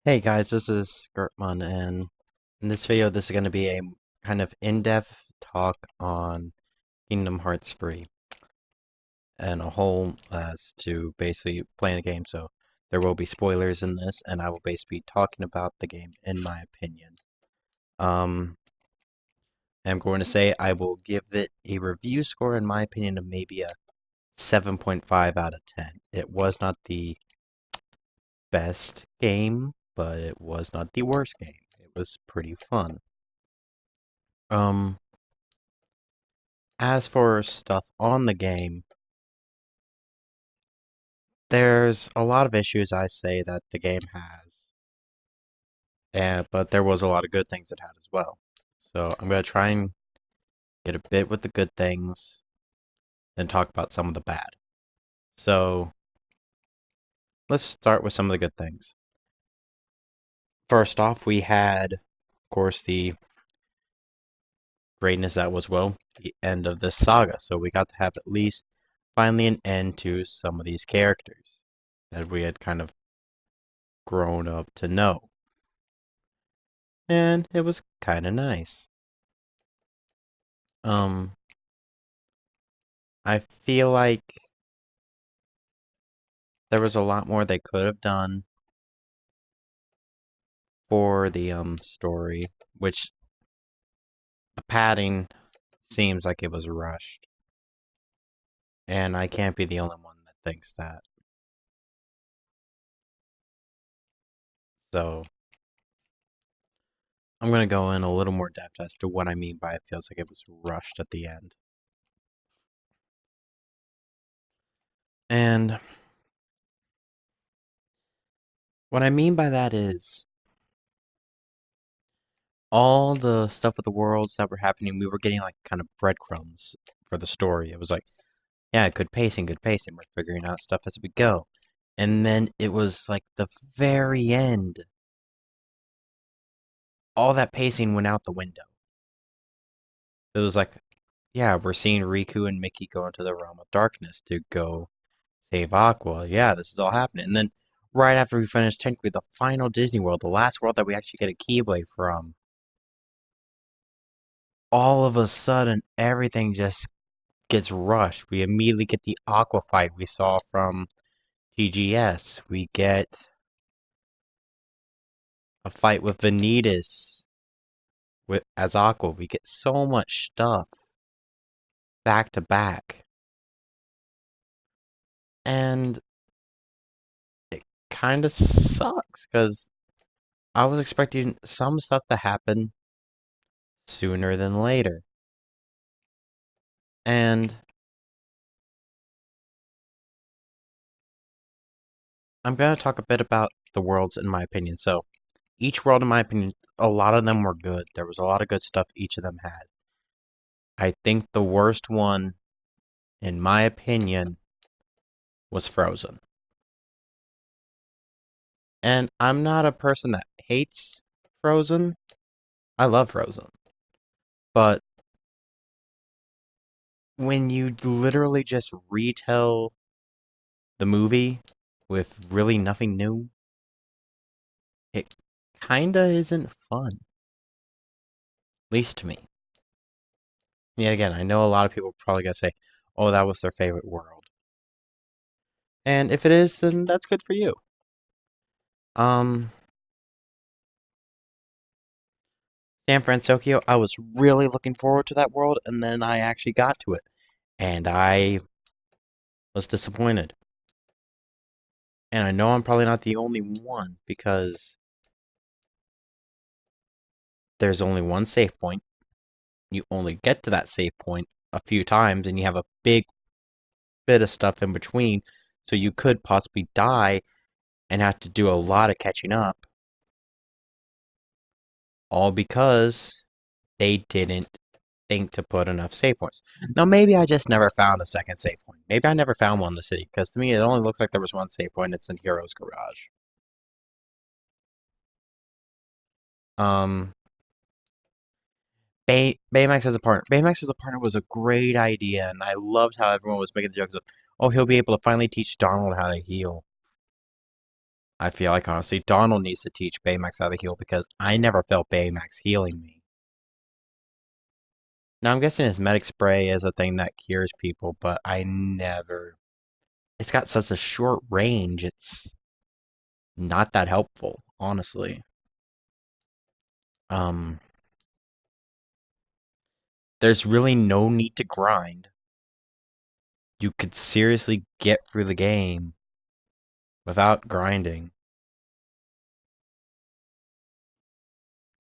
Hey guys, this is Gertman, and in this video, this is going to be a kind of in-depth talk on Kingdom Hearts 3 and a whole as to basically playing the game. So there will be spoilers in this, and I will basically be talking about the game in my opinion. Um, I'm going to say I will give it a review score in my opinion of maybe a 7.5 out of 10. It was not the best game, but it was not the worst game. It was pretty fun. Um, As for stuff on the game, there's a lot of issues I say that the game has, and but there was a lot of good things it had as well. So I'm gonna try and get a bit with the good things, then talk about some of the bad. So let's start with some of the good things. First off, we had, of course, the greatness that was, well, the end of this saga. So we got to have at least finally an end to some of these characters that we had kind of grown up to know. And it was kind of nice. Um, I feel like there was a lot more they could have done for the story, which the padding seems like it was rushed, and I can't be the only one that thinks that. So I'm gonna go in a little more depth as to what I mean by it feels like it was rushed at the end. And what I mean by that is all the stuff with the worlds that were happening, we were getting like kind of breadcrumbs for the story. It was like, yeah, good pacing, good pacing. We're figuring out stuff as we go. And then it was like the very end. All that pacing went out the window. It was like, yeah, we're seeing Riku and Mickey go into the realm of darkness to go save Aqua. Yeah, this is all happening. And then right after we finish technically the final Disney World, the last world that we actually get a Keyblade from, all of a sudden everything just gets rushed. We immediately get the Aqua fight we saw from TGS. We get a fight with Vanitas with as Aqua. We get so much stuff back to back. And it kind of sucks because I was expecting some stuff to happen sooner than later. And I'm going to talk a bit about the worlds in my opinion. So, each world, in my opinion, a lot of them were good. There was a lot of good stuff each of them had. I think the worst one, in my opinion, was Frozen. And I'm not a person that hates Frozen. I love Frozen. But when you literally just retell the movie with really nothing new, it kinda isn't fun. At least to me. Yeah, again, I know a lot of people probably gonna say, oh, that was their favorite world. And if it is, then that's good for you. Um, San Francisco, I was really looking forward to that world, and then I actually got to it. And I was disappointed. And I know I'm probably not the only one because there's only one save point. You only get to that save point a few times, and you have a big bit of stuff in between. So you could possibly die and have to do a lot of catching up. All because they didn't think to put enough save points. Now, maybe I just never found a second save point. Maybe I never found one in the city, because to me, it only looked like there was one save point. It's in Hero's Garage. Um, Baymax as a partner. Baymax as a partner was a great idea, and I loved how everyone was making the jokes of, oh, he'll be able to finally teach Donald how to heal. I feel like honestly, Donald needs to teach Baymax how to heal because I never felt Baymax healing me. Now I'm guessing his medic spray is a thing that cures people, but I never. It's got such a short range. It's not that helpful, honestly. Um, there's really no need to grind. You could seriously get through the game without grinding.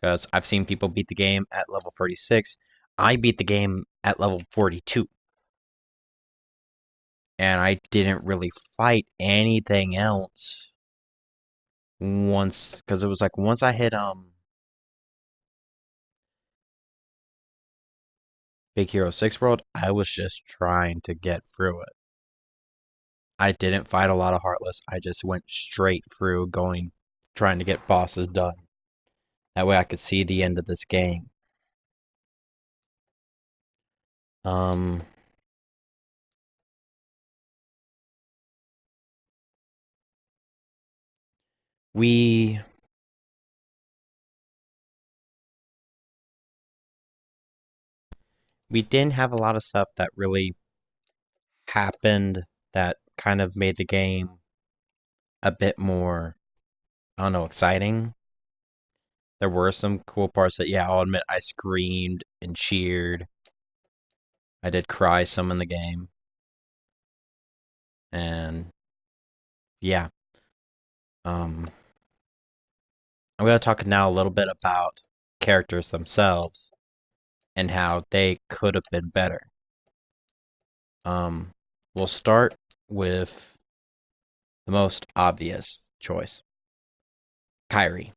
Because I've seen people beat the game at level 36. I beat the game at level 42. And I didn't really fight anything else once, because it was like once I hit Big Hero 6 World, I was just trying to get through it. I didn't fight a lot of Heartless. I just went straight through going trying to get bosses done. That way I could see the end of this game. Um we we didn't have a lot of stuff that really happened that kind of made the game a bit more, I don't know, exciting. There were some cool parts that, yeah, I'll admit I screamed and cheered. I did cry some in the game. And yeah, um, I'm going to talk now a little bit about characters themselves and how they could have been better. Um, we'll start with the most obvious choice, Kyrie.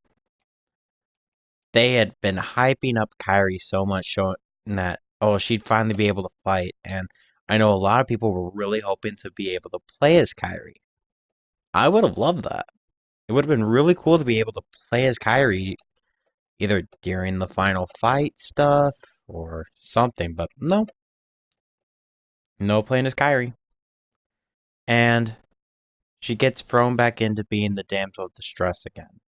They had been hyping up Kyrie so much, showing that, oh, she'd finally be able to fight. And I know a lot of people were really hoping to be able to play as Kyrie. I would have loved that. It would have been really cool to be able to play as Kyrie either during the final fight stuff or something, but no. No playing as Kyrie. And she gets thrown back into being the damsel of distress again.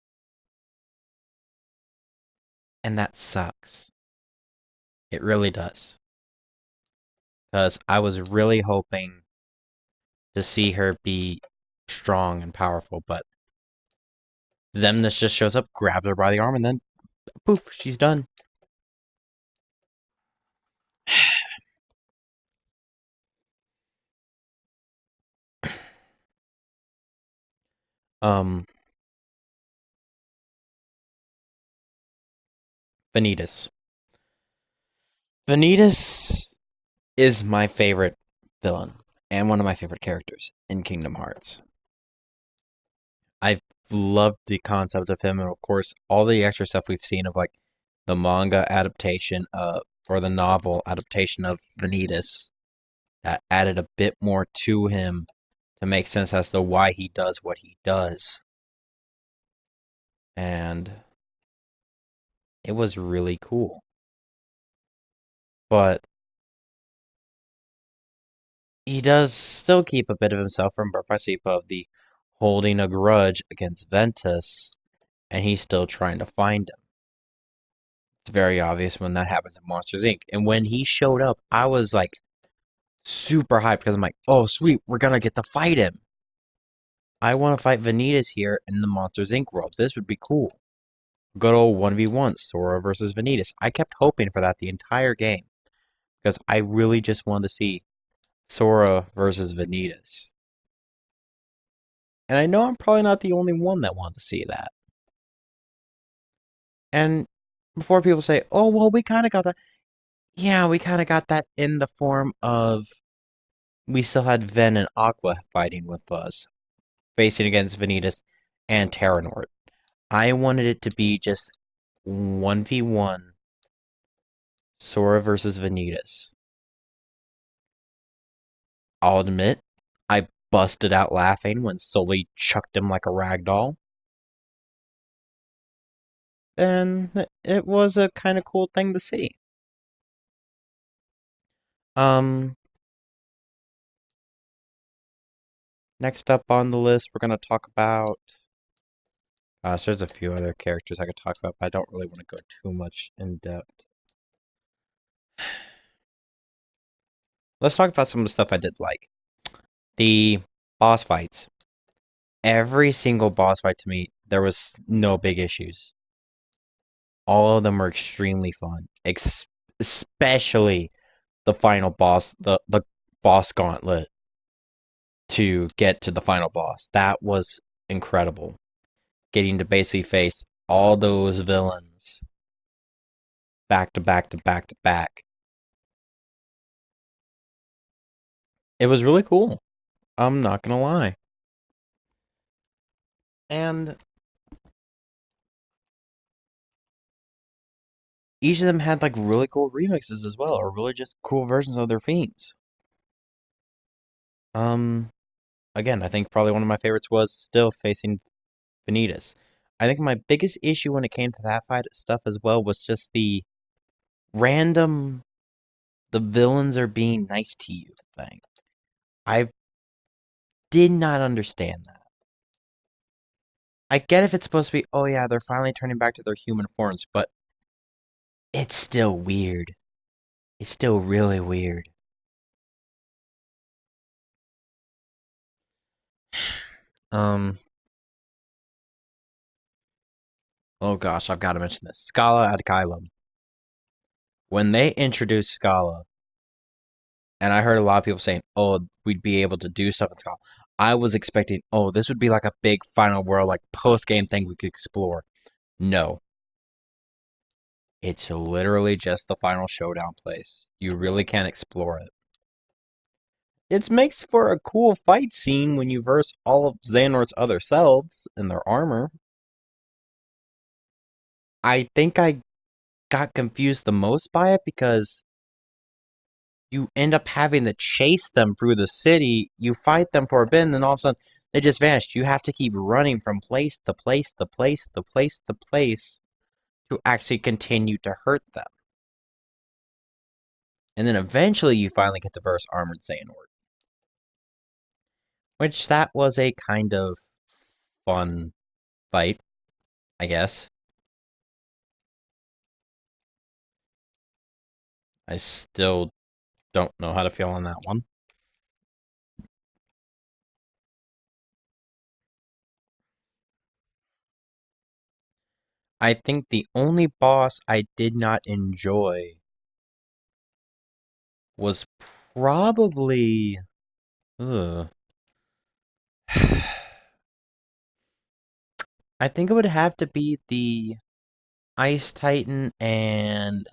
And that sucks. It really does. Because I was really hoping to see her be strong and powerful, but Zemnis just shows up, grabs her by the arm, and then poof, she's done. Um, Vanitas. Vanitas is my favorite villain and one of my favorite characters in Kingdom Hearts. I've loved the concept of him, and of course, all the extra stuff we've seen of like the manga adaptation or the novel adaptation of Vanitas that added a bit more to him to make sense as to why he does what he does. And it was really cool. But he does still keep a bit of himself from Barpasipa of the holding a grudge against Ventus, and he's still trying to find him. It's very obvious when that happens in Monsters Inc. And when he showed up, I was like super hyped because I'm like, oh sweet, we're gonna get to fight him. I want to fight Vanitas here in the Monsters Inc. world. This would be cool. Good old 1v1, Sora versus Vanitas. I kept hoping for that the entire game because I really just wanted to see Sora versus Vanitas. And I know I'm probably not the only one that wanted to see that. And before people say, oh, well, we kind of got that. Yeah, we kind of got that in the form of we still had Ven and Aqua fighting with us, facing against Vanitas and Terranort. I wanted it to be just 1v1 Sora versus Vanitas. I'll admit, I busted out laughing when Sully chucked him like a rag doll. And it was a kind of cool thing to see. Um, Next up on the list, we're going to talk about So there's a few other characters I could talk about, but I don't really want to go too much in depth. Let's talk about some of the stuff I did like. The boss fights. Every single boss fight to me, there was no big issues. All of them were extremely fun, especially the final boss, the boss gauntlet to get to the final boss. That was incredible. Getting to basically face all those villains back to back to back to back. It was really cool. I'm not gonna lie. And each of them had like really cool remixes as well, or really just cool versions of their themes. Um, Again, I think probably one of my favorites was still facing Vanitas. I think my biggest issue when it came to that fight stuff as well was just the random the villains are being nice to you thing. I did not understand that. I get if it's supposed to be, oh yeah, they're finally turning back to their human forms, but it's still weird. It's still really weird. Um, oh gosh, I've got to mention this. Scala ad Kylum. When they introduced Scala, and I heard a lot of people saying, oh, we'd be able to do stuff in Scala. I was expecting, oh, this would be like a big final world, like post-game thing we could explore. No. It's literally just the final showdown place. You really can't explore it. It makes for a cool fight scene when you verse all of Xehanort's other selves in their armor. I think I got confused the most by it because you end up having to chase them through the city. You fight them for a bit, and then all of a sudden they just vanished. You have to keep running from place to place to place to place to place to actually continue to hurt them. And then eventually you finally get to verse Armored Xehanort. Which that was a kind of fun fight, I guess. I still don't know how to feel on that one. I think the only boss I did not enjoy was probably. Ugh. I think it would have to be the Ice Titan and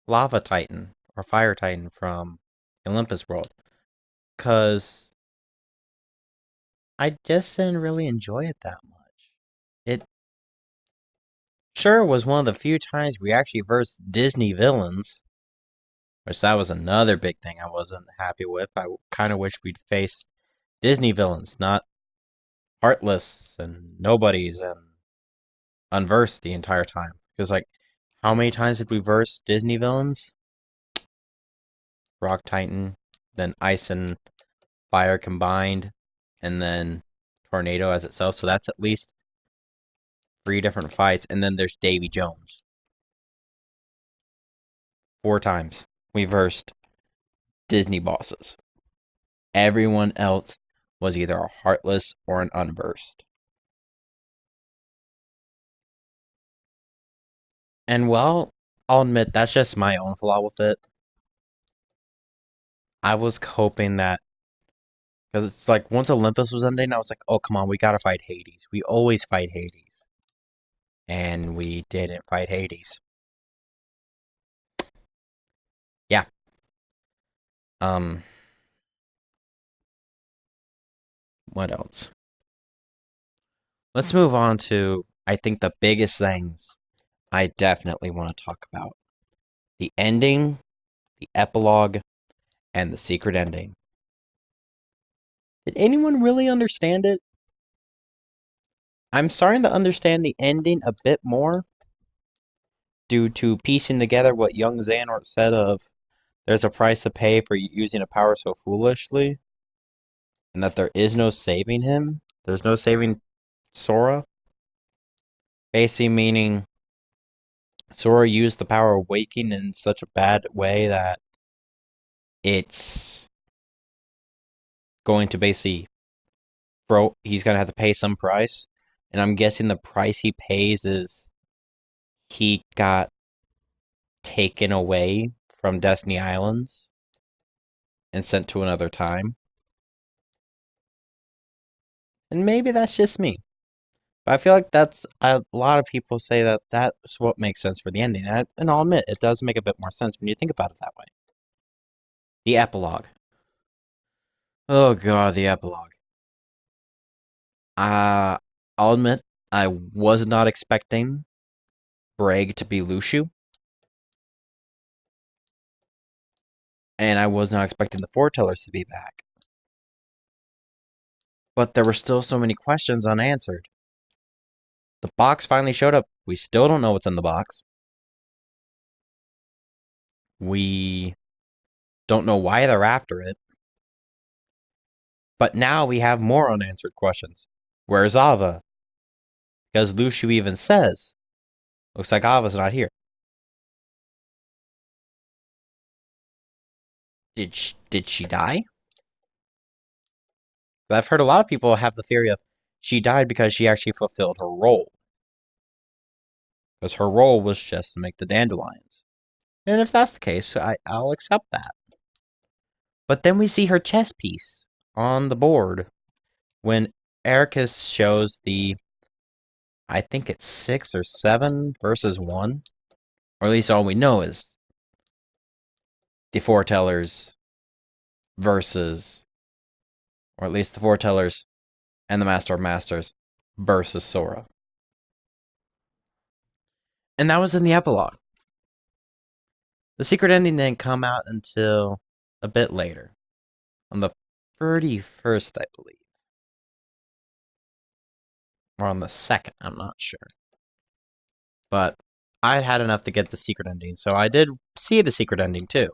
Lava Titan or Fire Titan from Olympus World. Because I just didn't really enjoy it that much. It sure was one of the few times we actually versed Disney villains, which that was another big thing I wasn't happy with. I kind of wish we'd face Disney villains, not Heartless and Nobodies and Unversed the entire time. Because, like, how many times did we verse Disney villains? Rock Titan, then Ice and Fire combined, and then Tornado as itself. So that's at least 3 different fights. And then there's Davy Jones. 4 times we versed Disney bosses. Everyone else was either a Heartless or an Unversed. And well, I'll admit that's just my own flaw with it. I was hoping that because it's like once Olympus was ending, I was like, oh come on, we gotta fight Hades. We always fight Hades, and we didn't fight Hades. Yeah. Um. What else? Let's move on to I think the biggest things I definitely want to talk about: the ending, the epilogue, and the secret ending. Did anyone really understand it? I'm starting to understand the ending a bit more due to piecing together what young Xehanort said of there's a price to pay for using a power so foolishly, and that there is no saving him. There's no saving Sora. Basically meaning Sora used the power of waking in such a bad way that it's going to basically he's gonna have to pay some price. And I'm guessing the price he pays is he got taken away from Destiny Islands and sent to another time. And maybe that's just me. But I feel like that's a lot of people say that that's what makes sense for the ending. And I'll admit, it does make a bit more sense when you think about it that way. The epilogue. Oh god, the epilogue. Uh, I'll admit, I was not expecting Braig to be Lushu. And I was not expecting the foretellers to be back. But there were still so many questions unanswered. The box finally showed up. We still don't know what's in the box. We don't know why they're after it. But now we have more unanswered questions. Where's Ava? Because Lushu even says, looks like Ava's not here. Did she die? But I've heard a lot of people have the theory of she died because she actually fulfilled her role. Because her role was just to make the dandelions. And if that's the case, I'll accept that. But then we see her chess piece on the board when Ericus shows the, I think it's 6 or 7 versus 1. Or at least all we know is the foretellers versus, or at least the foretellers and the Master of Masters versus Sora. And that was in the epilogue. The secret ending didn't come out until a bit later. On the 31st, I believe. Or on the 2nd, I'm not sure. But I had enough to get the secret ending, so I did see the secret ending too.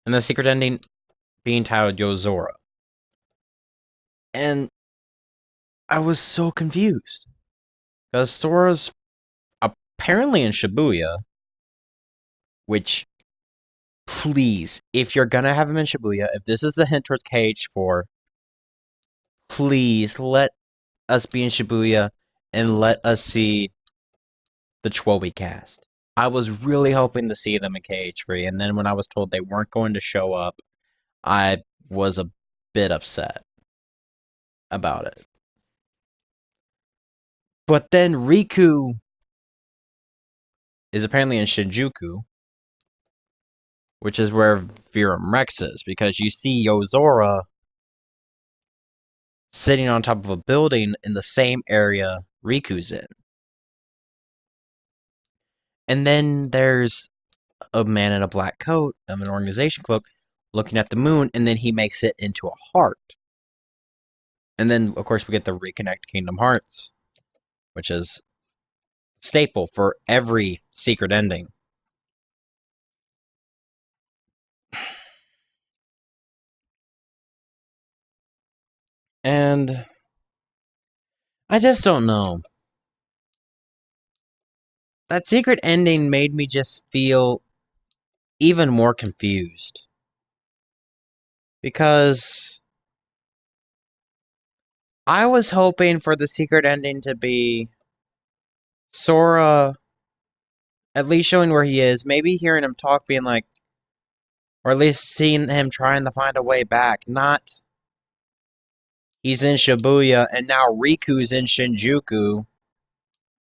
And the secret ending being titled Yozora. And I was so confused. Because Sora's apparently in Shibuya, which, please, if you're gonna have him in Shibuya, if this is a hint towards KH4, please let us be in Shibuya and let us see the Chwobi cast. I was really hoping to see them in KH3, and then when I was told they weren't going to show up, I was a bit upset about it. But then Riku is apparently in Shinjuku, which is where Virum Rex is, because you see Yozora sitting on top of a building in the same area Riku's in. And then there's a man in a black coat of an organization cloak looking at the moon, and then he makes it into a heart. And then, of course, we get the Reconnect Kingdom Hearts, which is staple for every secret ending. And I just don't know. That secret ending made me just feel even more confused. Because I was hoping for the secret ending to be Sora at least showing where he is, maybe hearing him talk, being like, or at least seeing him trying to find a way back. Not he's in Shibuya and now Riku's in Shinjuku,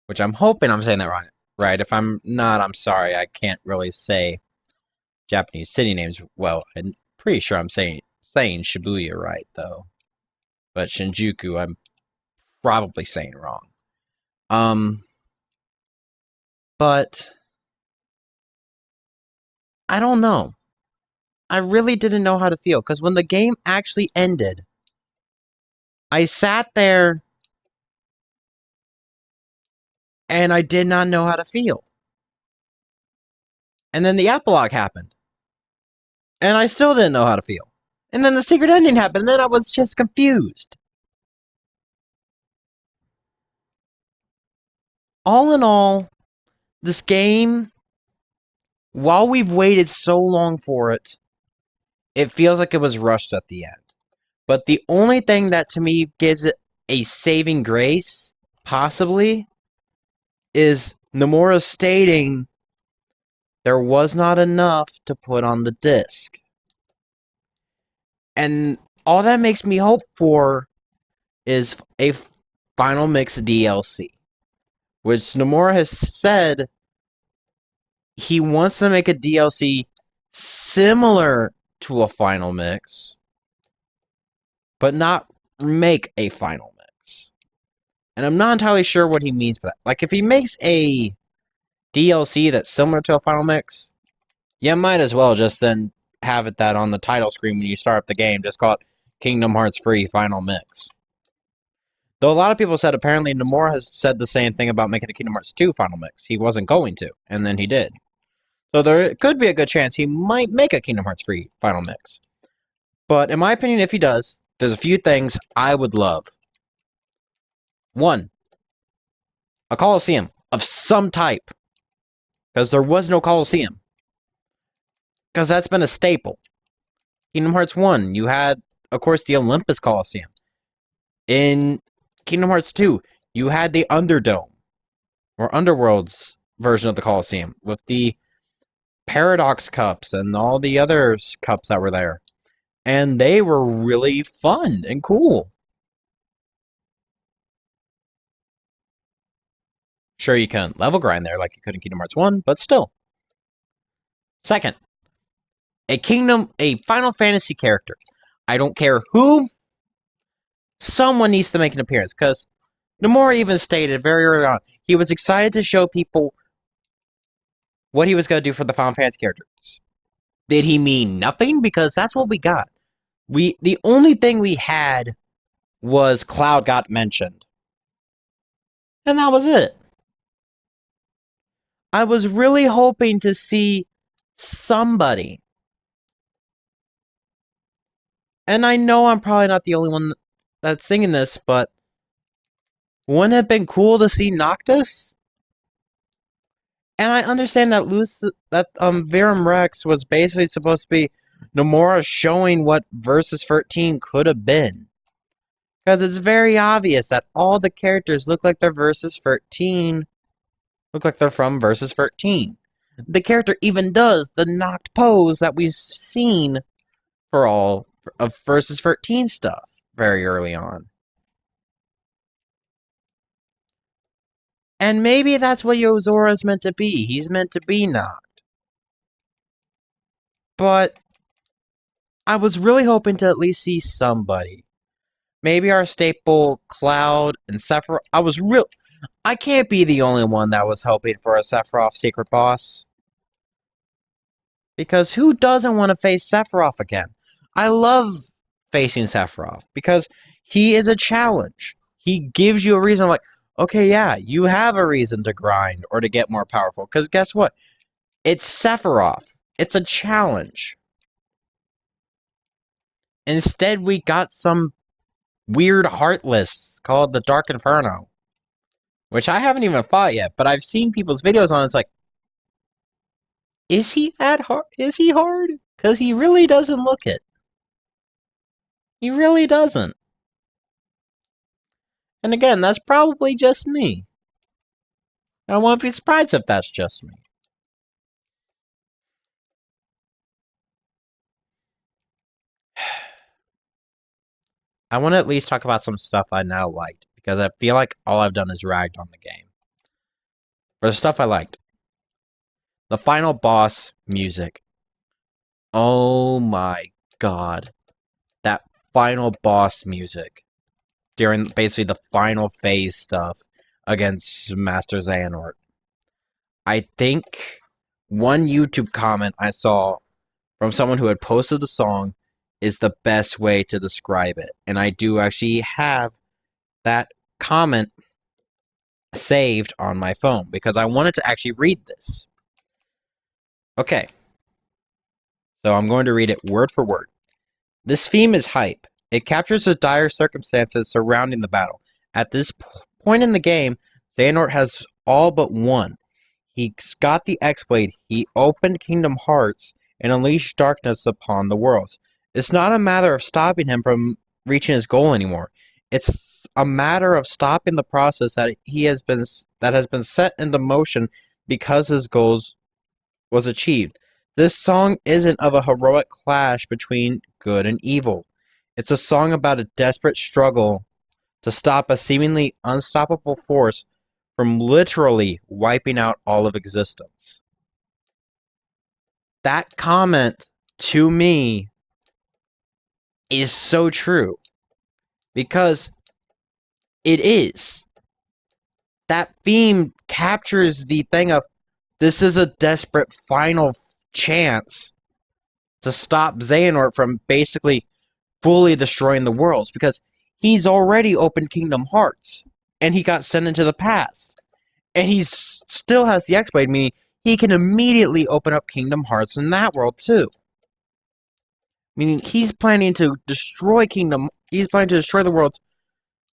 which I'm hoping I'm saying that right. Right? If I'm not, I'm sorry. I can't really say Japanese city names well. I'm pretty sure I'm saying Shibuya right though, but Shinjuku I'm probably saying wrong. But I don't know. I really didn't know how to feel because when the game actually ended, I sat there and I did not know how to feel. And then the epilogue happened, and I still didn't know how to feel. And then the secret ending happened, and then I was just confused. All in all, this game, while we've waited so long for it, it feels like it was rushed at the end. But the only thing that to me gives it a saving grace, possibly, is Nomura stating there was not enough to put on the disc. And all that makes me hope for is a Final Mix DLC, which Nomura has said he wants to make a DLC similar to a Final Mix, but not make a Final Mix. And I'm not entirely sure what he means by that. Like, if he makes a DLC that's similar to a Final Mix, you might as well just then have it that on the title screen when you start up the game, just call it Kingdom Hearts Free Final Mix. Though a lot of people said apparently Nomura has said the same thing about making a Kingdom Hearts 2 Final Mix. He wasn't going to, and then he did. So there could be a good chance he might make a Kingdom Hearts Free Final Mix. But in my opinion, if he does, there's a few things I would love. One, a Coliseum of some type. Because there was no Coliseum. Because that's been a staple. Kingdom Hearts 1, you had, of course, the Olympus Coliseum. In Kingdom Hearts 2, you had the Underdome, or Underworld's version of the Coliseum, with the Paradox Cups and all the other cups that were there. And they were really fun and cool. Sure, you can level grind there like you could in Kingdom Hearts 1, but still. Second, a Final Fantasy character. I don't care who, someone needs to make an appearance, because Nomura even stated very early on, he was excited to show people what he was going to do for the Final Fantasy characters. Did he mean nothing? Because that's what we got. The only thing we had was Cloud got mentioned. And that was it. I was really hoping to see somebody. And I know I'm probably not the only one that's singing this, but wouldn't it have been cool to see Noctis? And I understand that Verum Rex was basically supposed to be Nomura showing what Versus 13 could have been. Because it's very obvious that all the characters look like they're Versus 13. Look like they're from Versus 13. The character even does the knocked pose that we've seen for all of Versus 13 stuff very early on. And maybe that's what Yozora's meant to be. He's meant to be knocked. But I was really hoping to at least see somebody. Maybe our staple Cloud and Sephiroth. I can't be the only one that was hoping for a Sephiroth secret boss. Because who doesn't want to face Sephiroth again? I love facing Sephiroth because he is a challenge. He gives you a reason like, okay, yeah, you have a reason to grind or to get more powerful. Because guess what? It's Sephiroth. It's a challenge. Instead, we got some weird Heartless called the Dark Inferno. Which I haven't even fought yet, but I've seen people's videos on it. It's like, is he that hard? Is he hard? Because he really doesn't look it. He really doesn't. And again, that's probably just me. I won't be surprised if that's just me. I want to at least talk about some stuff I now liked, because I feel like all I've done is ragged on the game. For the stuff I liked. The final boss music. Oh my god. That final boss music. During basically the final phase stuff against Master Xehanort. I think one YouTube comment I saw from someone who had posted the song is the best way to describe it. And I do actually have that comment saved on my phone because I wanted to actually read this. Okay. So I'm going to read it word for word. This theme is hype. It captures the dire circumstances surrounding the battle. At this point in the game, Xehanort has all but won. He's got the X-Blade, he opened Kingdom Hearts, and unleashed darkness upon the worlds. It's not a matter of stopping him from reaching his goal anymore. It's a matter of stopping the process that has been set into motion because his goals was achieved. This song isn't of a heroic clash between good and evil. It's a song about a desperate struggle to stop a seemingly unstoppable force from literally wiping out all of existence. That comment, to me, is so true. Because it is. That theme captures the thing of this is a desperate final chance to stop Xehanort from basically fully destroying the worlds, because he's already opened Kingdom Hearts and he got sent into the past, and he still has the X-Blade, meaning he can immediately open up Kingdom Hearts in that world too. Meaning he's planning to destroy the worlds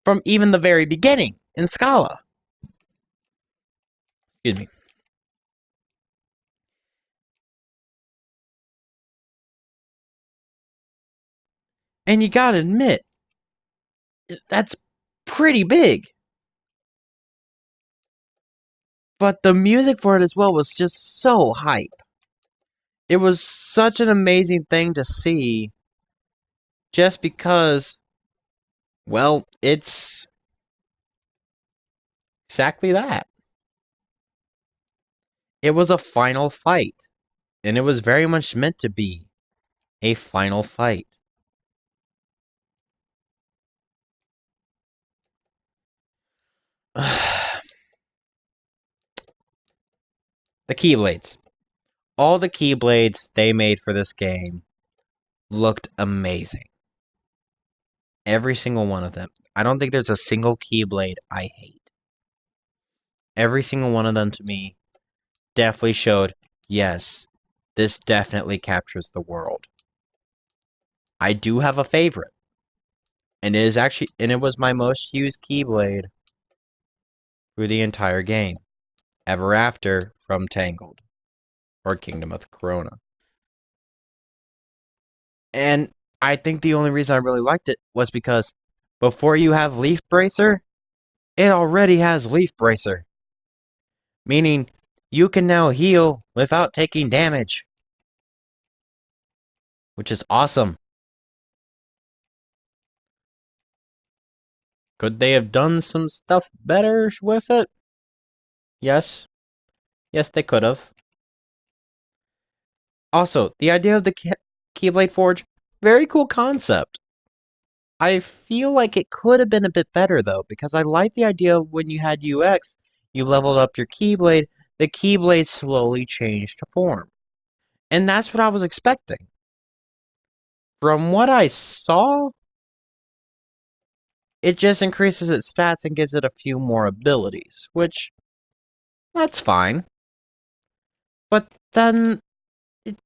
from even the very beginning in Scala. Excuse me. And you gotta admit, that's pretty big. But the music for it as well was just so hype. It was such an amazing thing to see, just because, well, it's exactly that. It was a final fight, and it was very much meant to be a final fight. The Keyblades. All the Keyblades they made for this game looked amazing. Every single one of them. I don't think there's a single Keyblade I hate. Every single one of them to me definitely showed, yes, this definitely captures the world. I do have a favorite, and it was my most used Keyblade through the entire game. Ever After from Tangled, or Kingdom of Corona. And I think the only reason I really liked it was because before you have Leaf Bracer, it already has Leaf Bracer. Meaning, you can now heal without taking damage. Which is awesome. Could they have done some stuff better with it? Yes. Yes, they could have. Also, the idea of the Keyblade Forge, very cool concept. I feel like it could have been a bit better, though, because I like the idea of when you had UX, you leveled up your Keyblade, the Keyblade slowly changed to form. And that's what I was expecting. From what I saw, it just increases its stats and gives it a few more abilities, which, that's fine. But then, it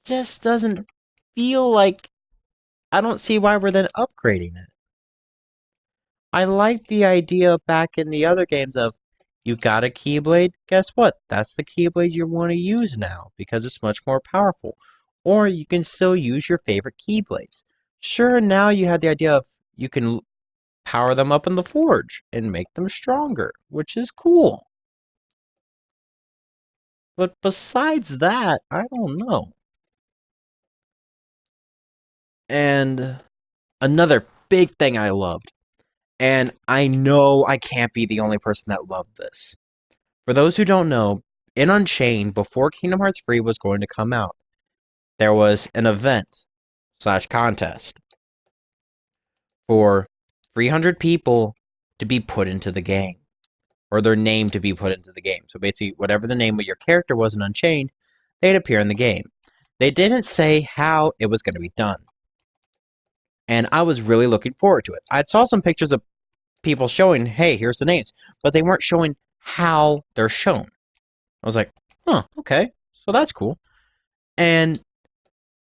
just doesn't feel like, I don't see why we're then upgrading it. I like the idea back in the other games of, you got a Keyblade, guess what? That's the Keyblade you want to use now, because it's much more powerful. Or you can still use your favorite Keyblades. Sure, now you have the idea of, you can power them up in the forge and make them stronger, which is cool. But besides that, I don't know. And another big thing I loved, and I know I can't be the only person that loved this. For those who don't know, in Unchained, before Kingdom Hearts 3 was going to come out, there was an event / contest for 300 people to be put into the game, or their name to be put into the game. So basically, whatever the name of your character was in Unchained, they'd appear in the game. They didn't say how it was going to be done, and I was really looking forward to it. I saw some pictures of people showing, hey, here's the names, but they weren't showing how they're shown. I was like, huh, okay, so that's cool. And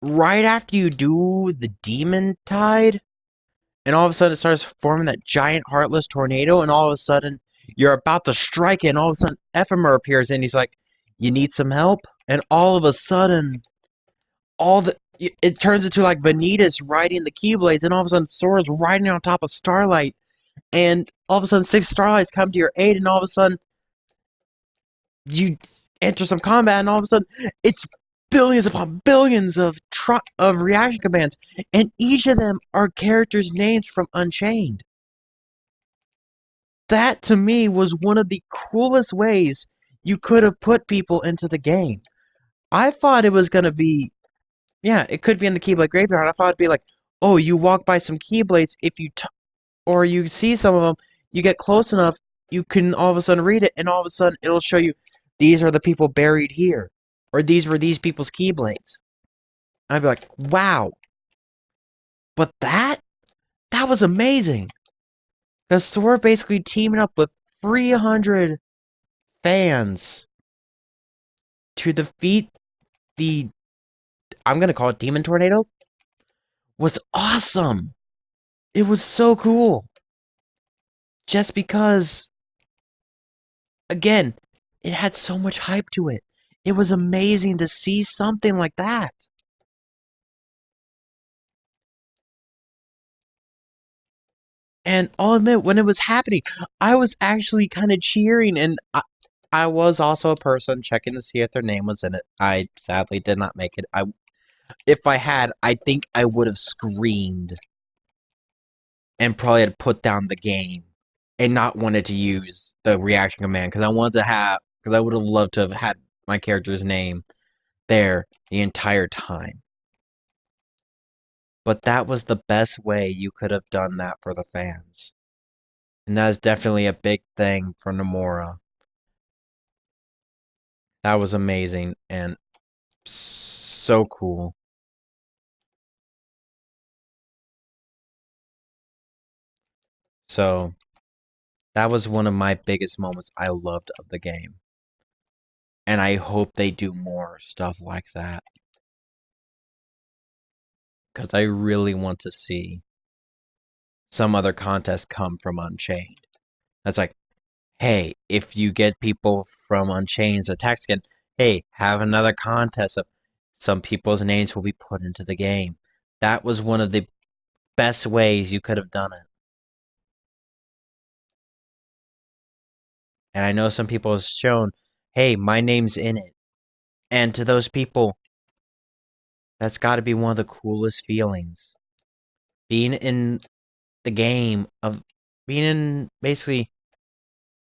right after you do the demon tide, and all of a sudden it starts forming that giant heartless tornado, and all of a sudden you're about to strike it, and all of a sudden Ephemer appears and he's like, "You need some help?" And all of a sudden, it turns into like Vanitas riding the Keyblades, and all of a sudden Sora's riding on top of Starlight, and all of a sudden six Starlights come to your aid, and all of a sudden you enter some combat, and all of a sudden it's billions upon billions of reaction commands, and each of them are characters' names from Unchained. That to me was one of the coolest ways you could have put people into the game. I thought it was gonna be, yeah, it could be in the Keyblade graveyard. I thought it'd be like, oh, you walk by some Keyblades, if you or you see some of them, you get close enough, you can all of a sudden read it, and all of a sudden it'll show you these are the people buried here, or these were these people's Keyblades. I'd be like, wow, but that was amazing, because Sora basically teaming up with 300 fans to defeat the, I'm gonna call it Demon Tornado, was awesome. It was so cool. Just because, again, it had so much hype to it. It was amazing to see something like that. And I'll admit, when it was happening, I was actually kind of cheering, and I was also a person checking to see if their name was in it. I sadly did not make it. If I had, I think I would have screamed and probably had put down the game and not wanted to use the reaction command because I would have loved to have had my character's name there the entire time. But that was the best way you could have done that for the fans. And that is definitely a big thing for Nomura. That was amazing and so cool. So, that was one of my biggest moments I loved of the game. And I hope they do more stuff like that. Because I really want to see some other contest come from Unchained. That's like, hey, if you get people from Unchained's attack skin, hey, have another contest of some people's names will be put into the game. That was one of the best ways you could have done it. And I know some people have shown, hey, my name's in it. And to those people, that's got to be one of the coolest feelings. Being in the game of being in basically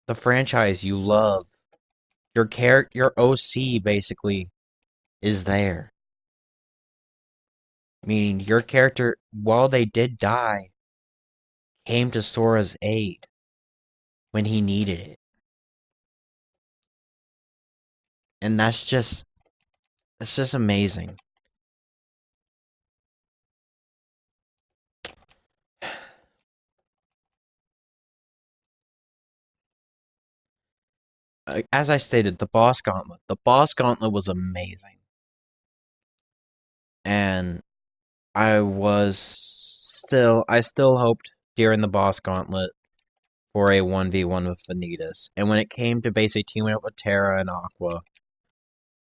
the franchise you love. Your OC basically is there. Meaning your character, while they did die, came to Sora's aid when he needed it. And that's just amazing. As I stated, the boss gauntlet. The boss gauntlet was amazing. And I still hoped during the boss gauntlet for a 1v1 with Vanitas. And when it came to basically teaming up with Terra and Aqua,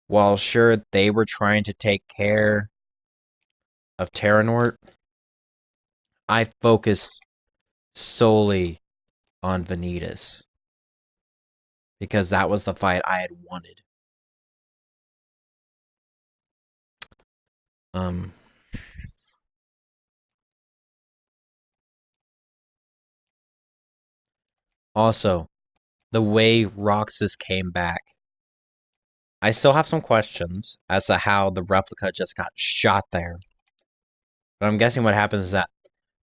while sure they were trying to take care of Terranort, I focused solely on Vanitas because that was the fight I had wanted. Um, Also, the way Roxas came back, I still have some questions as to how the replica just got shot there. But I'm guessing what happens is that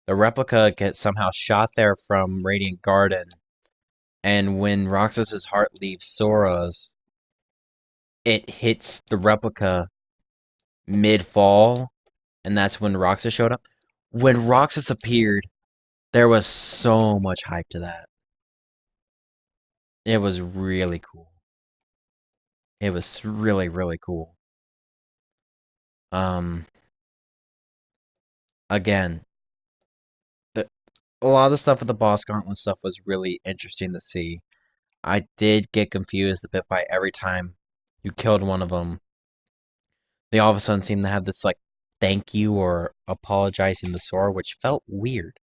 the replica gets somehow shot there from Radiant Garden, and when Roxas's heart leaves Sora's, it hits the replica mid-fall, and that's when Roxas showed up. When Roxas appeared, there was so much hype to that. It was really cool. It was really, really cool. Um, again, the, a lot of the stuff with the boss gauntlet stuff was really interesting to see. I did get confused a bit by every time you killed one of them. They all of a sudden seemed to have this like thank you or apologizing the sword, which felt weird.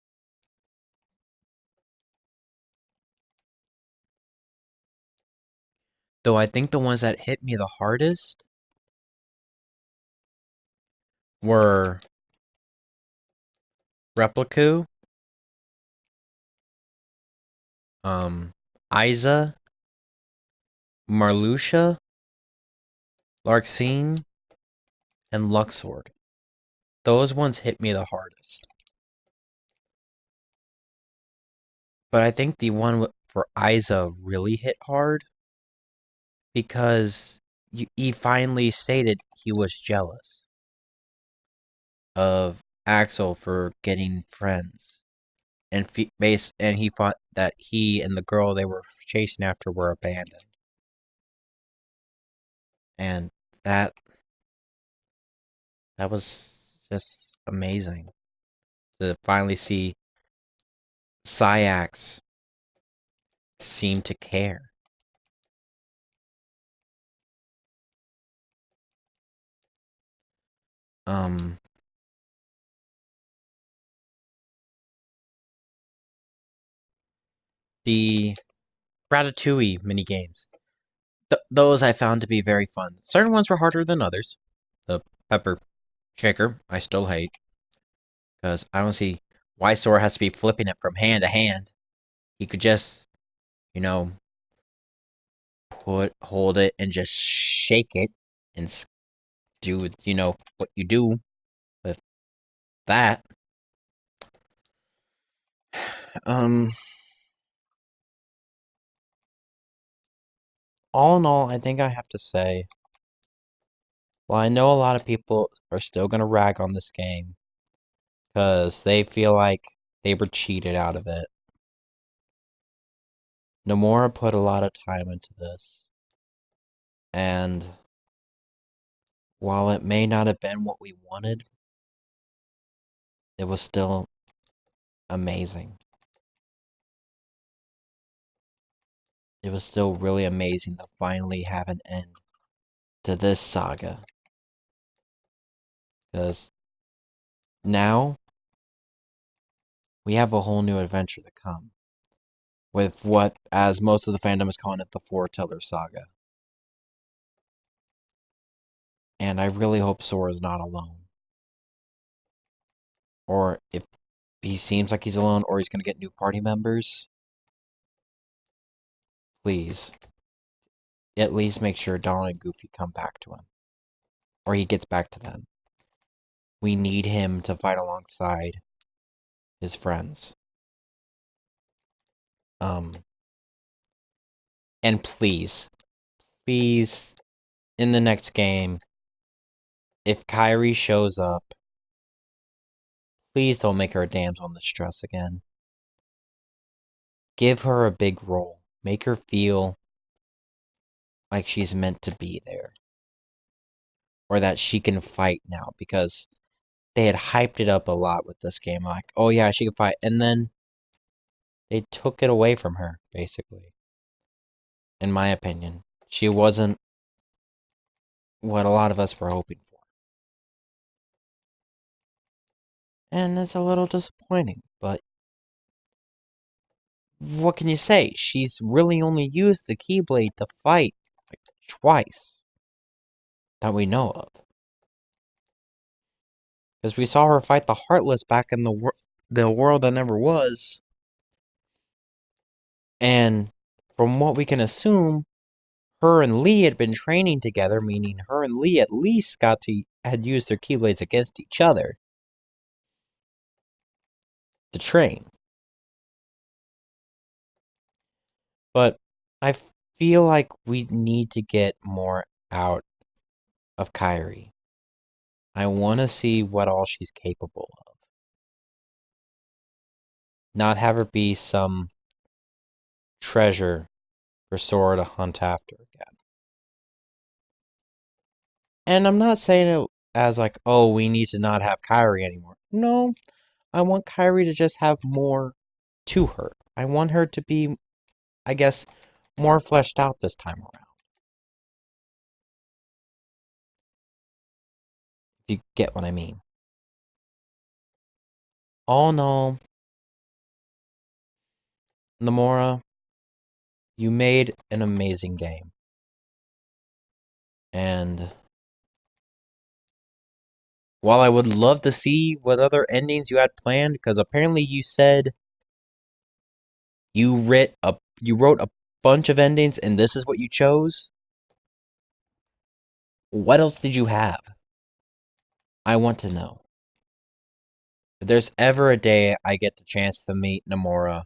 Though I think the ones that hit me the hardest were Repliku, Isa, Marluxia, Larxene, and Luxord. Those ones hit me the hardest. But I think the one for Isa really hit hard because he finally stated he was jealous of Axel for getting friends. And he thought that he and the girl they were chasing after were abandoned. And that that was just amazing to finally see Syax seem to care. Um, the Ratatouille mini games. Those I found to be very fun. Certain ones were harder than others. The pepper shaker I still hate because I don't see why Sora has to be flipping it from hand to hand. He could just, you know, hold it and just shake it and do what you do with that. Um, all in all, I think I have to say, well, I know a lot of people are still gonna rag on this game because they feel like they were cheated out of it. Nomura put a lot of time into this, and while it may not have been what we wanted, it was still amazing. It was still really amazing to finally have an end to this saga. Because now we have a whole new adventure to come. With what, as most of the fandom is calling it, the Foreteller Saga. And I really hope Sora's not alone. Or if he seems like he's alone, or he's going to get new party members, please, at least make sure Donald and Goofy come back to him. Or he gets back to them. We need him to fight alongside his friends. And please, please, in the next game, if Kairi shows up, please don't make her a damsel in distress again. Give her a big role. Make her feel like she's meant to be there. Or that she can fight now, because they had hyped it up a lot with this game, like, oh yeah, she can fight, and then they took it away from her, basically. In my opinion. She wasn't what a lot of us were hoping for. And it's a little disappointing, but what can you say? She's really only used the Keyblade to fight, like, twice. That we know of. Because we saw her fight the Heartless back in the world that never was. And from what we can assume, her and Lee had been training together, meaning her and Lee at least had used their Keyblades against each other to train. But I feel like we need to get more out of Kairi. I want to see what all she's capable of. Not have her be some treasure for Sora to hunt after again. And I'm not saying it as like, oh, we need to not have Kairi anymore. No, I want Kyrie to just have more to her. I want her to be, I guess, more fleshed out this time around. If you get what I mean. All in all, Namora, you made an amazing game. And while I would love to see what other endings you had planned, because apparently you said you wrote a bunch of endings and this is what you chose. What else did you have? I want to know. If there's ever a day I get the chance to meet Namora,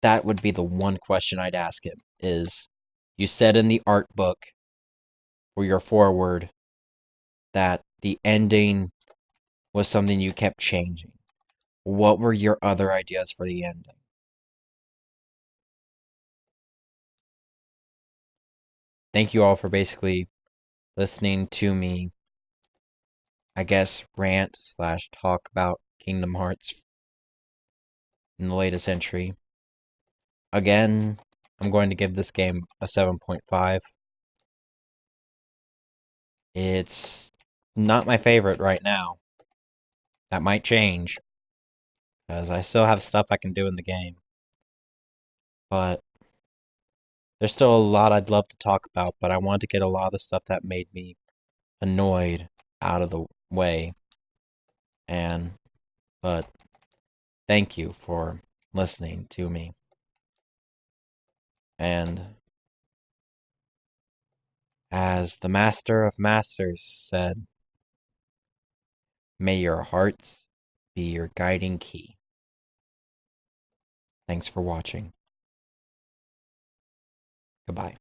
that would be the one question I'd ask him is, you said in the art book for your foreword that the ending was something you kept changing. What were your other ideas for the ending? Thank you all for basically listening to me, I guess, rant slash talk about Kingdom Hearts in the latest entry. Again, I'm going to give this game a 7.5. It's not my favorite right now. That might change, because I still have stuff I can do in the game. But there's still a lot I'd love to talk about, but I want to get a lot of the stuff that made me annoyed out of the way. But thank you for listening to me. And as the Master of Masters said, may your hearts be your guiding key. Thanks for watching. Goodbye.